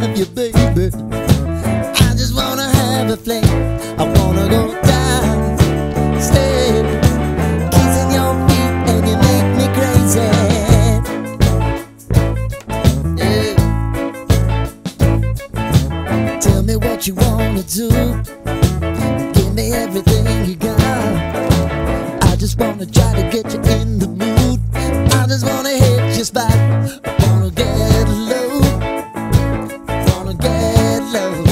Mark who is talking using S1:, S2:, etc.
S1: have you, baby. I just wanna have a fling. I wanna go down, stay, kissing your feet, and you make me crazy. Yeah. Tell me what you wanna do. Give me everything you got. I just wanna try to get you in the mood. I just wanna hit your spot. I wanna get low. Wanna get low.